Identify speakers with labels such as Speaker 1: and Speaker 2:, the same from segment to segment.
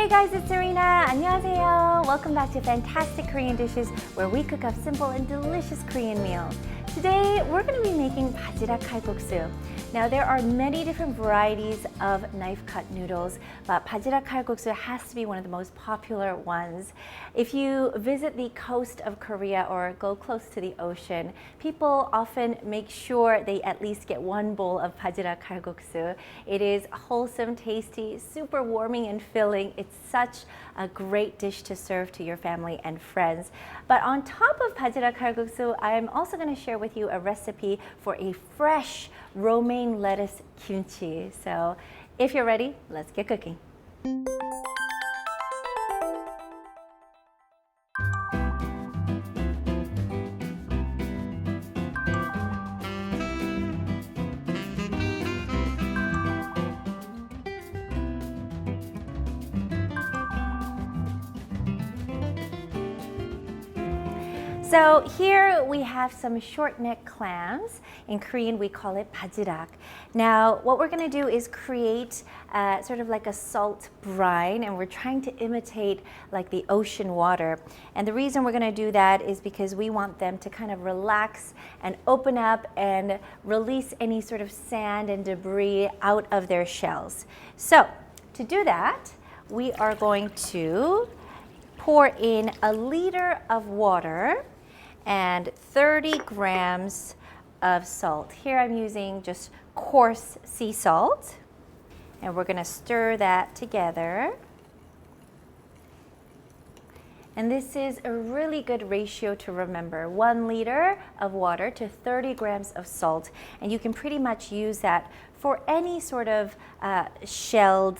Speaker 1: Hey guys, it's Serena. 안녕하세요. Welcome back to Fantastic Korean Dishes, where we cook up simple and delicious Korean meals. Today, we're going to be making Bajirak Kalguksu. Now, there are many different varieties of knife-cut noodles, but Bajirak Kalguksu has to be one of the most popular ones. If you visit the coast of Korea or go close to the ocean, people often make sure they at least get one bowl of Bajirak Kalguksu. It is wholesome, tasty, super warming and filling. It's such a great dish to serve to your family and friends. But on top of Bajirak Kalguksu, I'm also going to share with you a recipe for a fresh romaine lettuce kimchi. So if you're ready, let's get cooking. So here we have some short neck clams. In Korean we call it bajirak. Now what we're going to do is create sort of like a salt brine, and we're trying to imitate like the ocean water. And the reason we're going to do that is because we want them to kind of relax and open up and release any sort of sand and debris out of their shells. So to do that, we are going to pour in 1 liter of water and 30 grams of salt. Here I'm using just coarse sea salt, and we're going to stir that together. And this is a really good ratio to remember: 1 liter of water to 30 grams of salt. And you can pretty much use that for any sort of shelled,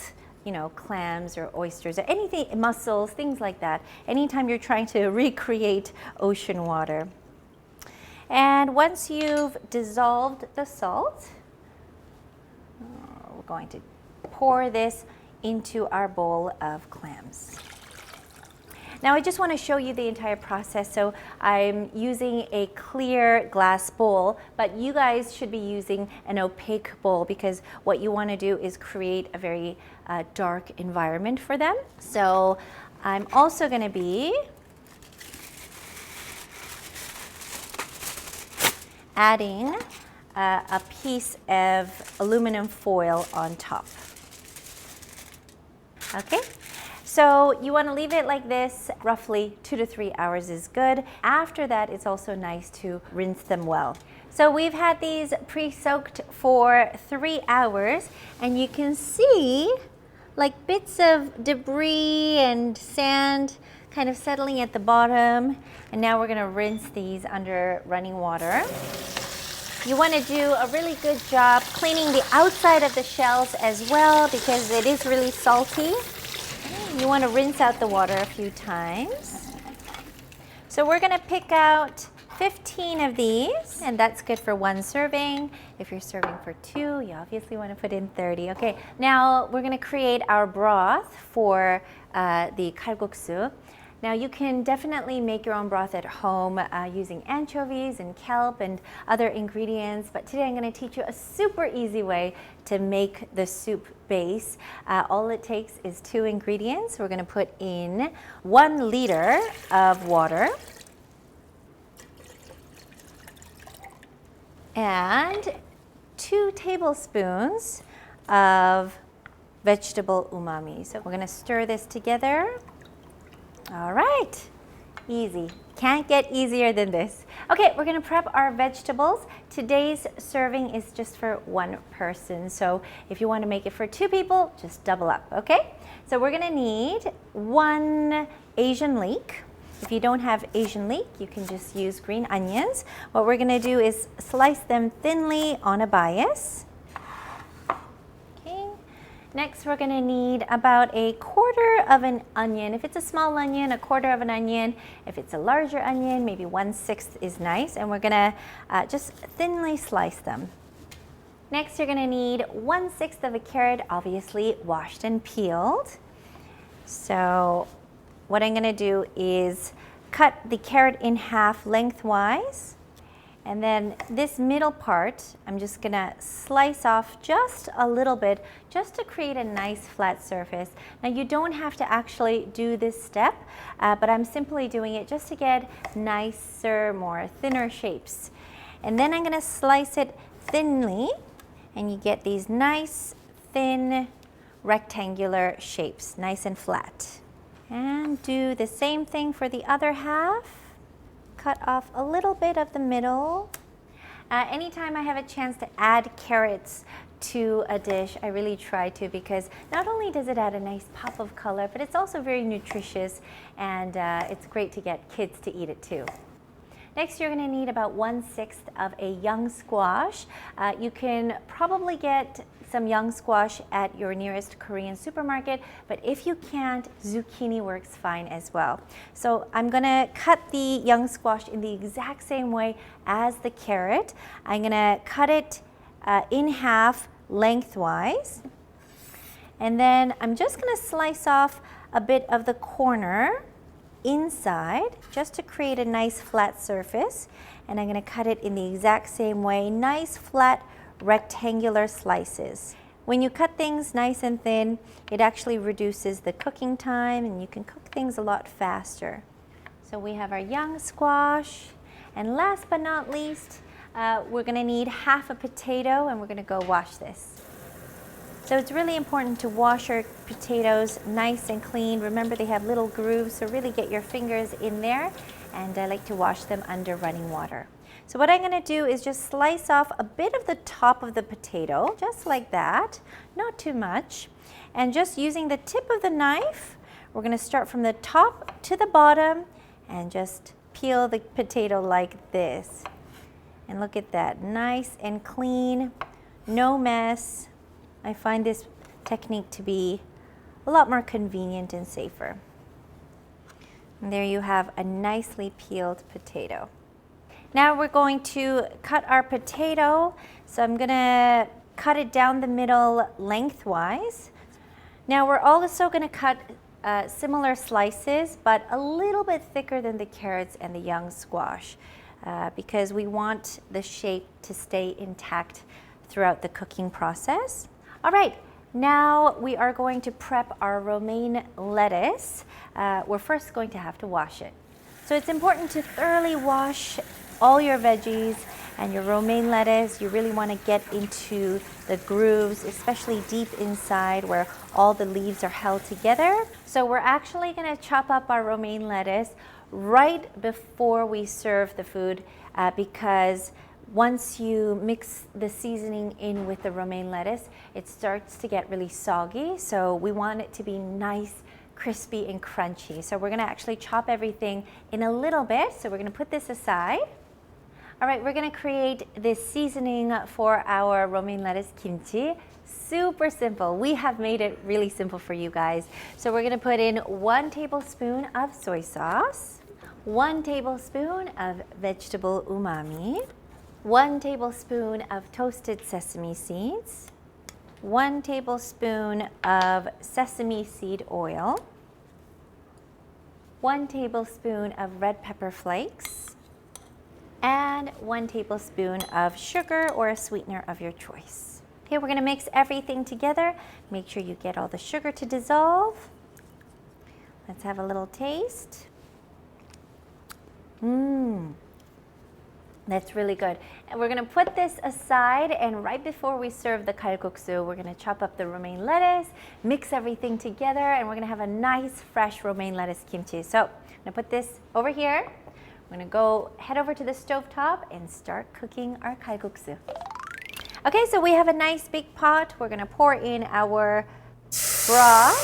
Speaker 1: clams or oysters or anything, mussels, things like that. Anytime you're trying to recreate ocean water. And once you've dissolved the salt, we're going to pour this into our bowl of clams. Now I just want to show you the entire process. So I'm using a clear glass bowl, but you guys should be using an opaque bowl, because what you want to do is create a very dark environment for them. So I'm also going to be adding a piece of aluminum foil on top. Okay. So you want to leave it like this, roughly 2 to 3 hours is good. After that, it's also nice to rinse them well. So we've had these pre-soaked for 3 hours, and you can see like bits of debris and sand kind of settling at the bottom. And now we're going to rinse these under running water. You want to do a really good job cleaning the outside of the shells as well, because it is really salty. You want to rinse out the water a few times. So we're going to pick out 15 of these, and that's good for 1 serving. If you're serving for 2, you obviously want to put in 30. Okay, now we're going to create our broth for the kalguksu. Now you can definitely make your own broth at home using anchovies and kelp and other ingredients, but today I'm going to teach you a super easy way to make the soup base. All it takes is 2 ingredients. We're going to put in 1 liter of water and 2 tablespoons of vegetable umami. So we're going to stir this together. All right, easy. Can't get easier than this. Okay, we're gonna prep our vegetables. Today's serving is just for 1 person. So if you want to make it for 2 people, just double up, okay? So we're gonna need 1 Asian leek. If you don't have Asian leek, you can just use green onions. What we're gonna do is slice them thinly on a bias. Next, we're going to need about 1/4 of an onion. If it's a small onion, 1/4 of an onion. If it's a larger onion, maybe 1/6 is nice. And we're going to just thinly slice them. Next, you're going to need 1/6 of a carrot, obviously washed and peeled. So what I'm going to do is cut the carrot in half lengthwise. And then this middle part, I'm just gonna slice off just a little bit just to create a nice flat surface. Now you don't have to actually do this step, but I'm simply doing it just to get nicer, more thinner shapes. And then I'm gonna slice it thinly, and you get these nice, thin, rectangular shapes, nice and flat. And do the same thing for the other half. Cut off a little bit of the middle. Anytime I have a chance to add carrots to a dish, I really try to, because not only does it add a nice pop of color, but it's also very nutritious, and it's great to get kids to eat it too. Next, you're going to need about 1/6 of a young squash. You can probably get some young squash at your nearest Korean supermarket, but if you can't, zucchini works fine as well. So I'm going to cut the young squash in the exact same way as the carrot. I'm going to cut it in half lengthwise, and then I'm just going to slice off a bit of the corner inside just to create a nice flat surface, and I'm going to cut it in the exact same way, nice flat rectangular slices. When you cut things nice and thin, it actually reduces the cooking time, and you can cook things a lot faster. So we have our young squash, and last but not least, we're going to need half a potato, and we're going to go wash this. So it's really important to wash your potatoes nice and clean. Remember, they have little grooves, so really get your fingers in there, and I like to wash them under running water. So what I'm going to do is just slice off a bit of the top of the potato, just like that, not too much. And just using the tip of the knife, we're going to start from the top to the bottom and just peel the potato like this. And look at that, nice and clean, no mess. I find this technique to be a lot more convenient and safer. And there you have a nicely peeled potato. Now we're going to cut our potato. So I'm going to cut it down the middle lengthwise. Now we're also going to cut similar slices, but a little bit thicker than the carrots and the young squash, because we want the shape to stay intact throughout the cooking process. All right, now we are going to prep our romaine lettuce. We're first going to have to wash it. So it's important to thoroughly wash all your veggies and your romaine lettuce. You really want to get into the grooves, especially deep inside where all the leaves are held together. So we're actually going to chop up our romaine lettuce right before we serve the food, because once you mix the seasoning in with the romaine lettuce, it starts to get really soggy. So we want it to be nice, crispy and crunchy. So we're going to actually chop everything in a little bit. So we're going to put this aside. All right, we're going to create this seasoning for our romaine lettuce kimchi. Super simple. We have made it really simple for you guys. So we're going to put in 1 tablespoon of soy sauce, 1 tablespoon of vegetable umami, 1 tablespoon of toasted sesame seeds, 1 tablespoon of sesame seed oil, 1 tablespoon of red pepper flakes, and 1 tablespoon of sugar or a sweetener of your choice. Okay, we're going to mix everything together. Make sure you get all the sugar to dissolve. Let's have a little taste. That's really good. And we're going to put this aside, and right before we serve the kalguksu, we're going to chop up the romaine lettuce, mix everything together, and we're going to have a nice fresh romaine lettuce kimchi. So I'm going to put this over here. We're going to head over to the stovetop and start cooking our kalguksu. Okay, so we have a nice big pot. We're going to pour in our broth,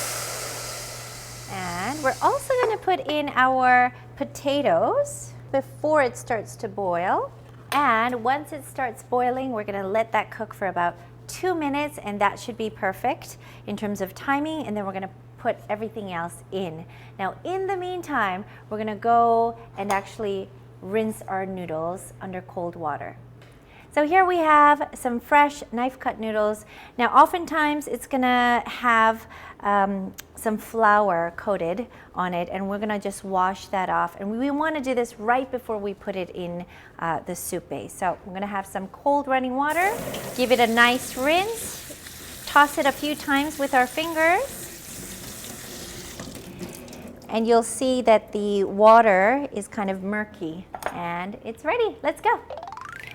Speaker 1: and we're also going to put in our potatoes before it starts to boil. And once it starts boiling, we're going to let that cook for about 2 minutes, and that should be perfect in terms of timing. And then we're going to put everything else in. Now, in the meantime, we're going to go and actually rinse our noodles under cold water. So here we have some fresh knife cut noodles. Now oftentimes it's gonna have some flour coated on it, and we're gonna just wash that off. And we wanna do this right before we put it in the soup base. So we're gonna have some cold running water, give it a nice rinse, toss it a few times with our fingers, and you'll see that the water is kind of murky, and it's ready. Let's go.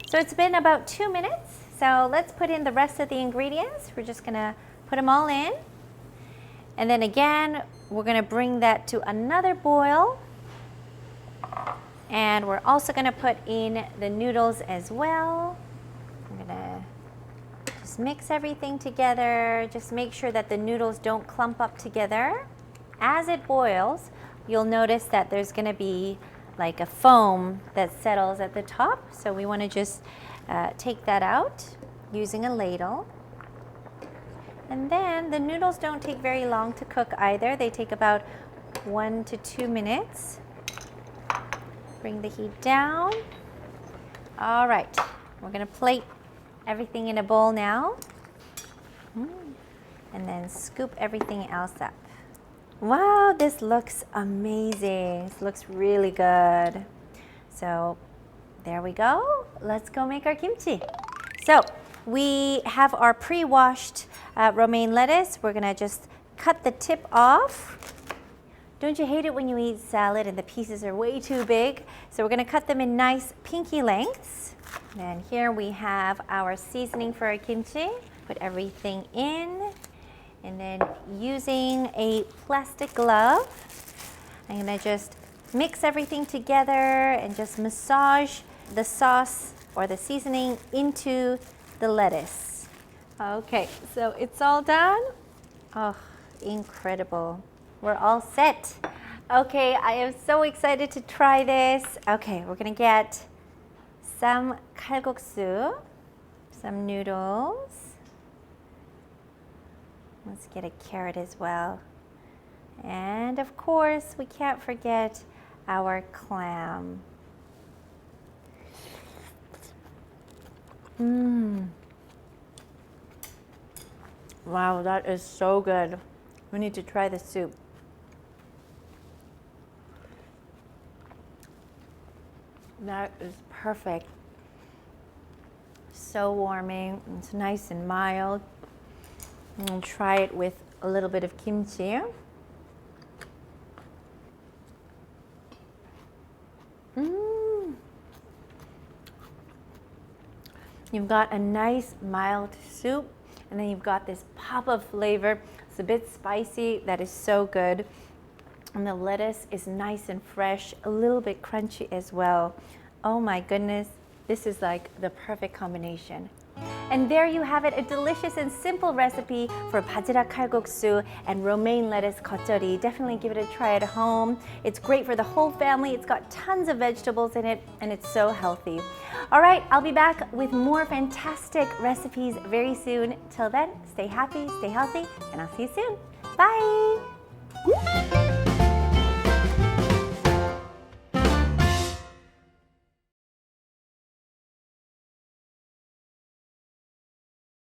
Speaker 1: So it's been about 2 minutes. So let's put in the rest of the ingredients. We're just gonna put them all in. And then again, we're gonna bring that to another boil. And we're also gonna put in the noodles as well. I'm gonna just mix everything together. Just make sure that the noodles don't clump up together. As it boils, you'll notice that there's gonna be like a foam that settles at the top. So we wanna just take that out using a ladle. And then the noodles don't take very long to cook either. They take about 1 to 2 minutes. Bring the heat down. All right, we're gonna plate everything in a bowl now. And then scoop everything else up. Wow, this looks amazing. This looks really good. So there we go. Let's go make our kimchi. So we have our pre-washed romaine lettuce. We're gonna just cut the tip off. Don't you hate it when you eat salad and the pieces are way too big? So we're gonna cut them in nice pinky lengths. And here we have our seasoning for our kimchi. Put everything in. And then using a plastic glove, I'm gonna just mix everything together and just massage the sauce or the seasoning into the lettuce. Okay, so it's all done. Oh, incredible. We're all set. Okay, I am so excited to try this. Okay, we're gonna get some kalguksu, some noodles. Let's get a carrot as well. And of course, we can't forget our clam. Wow, that is so good. We need to try the soup. That is perfect. So warming. It's nice and mild. I'll try it with a little bit of kimchi. You've got a nice mild soup, and then you've got this pop of flavor. It's a bit spicy. That is so good. And the lettuce is nice and fresh, a little bit crunchy as well. Oh my goodness, this is like the perfect combination. And there you have it, a delicious and simple recipe for Bajirak Kalguksu and romaine lettuce geotjeori. Definitely give it a try at home. It's great for the whole family. It's got tons of vegetables in it, and it's so healthy. All right, I'll be back with more fantastic recipes very soon. Till then, stay happy, stay healthy, and I'll see you soon. Bye.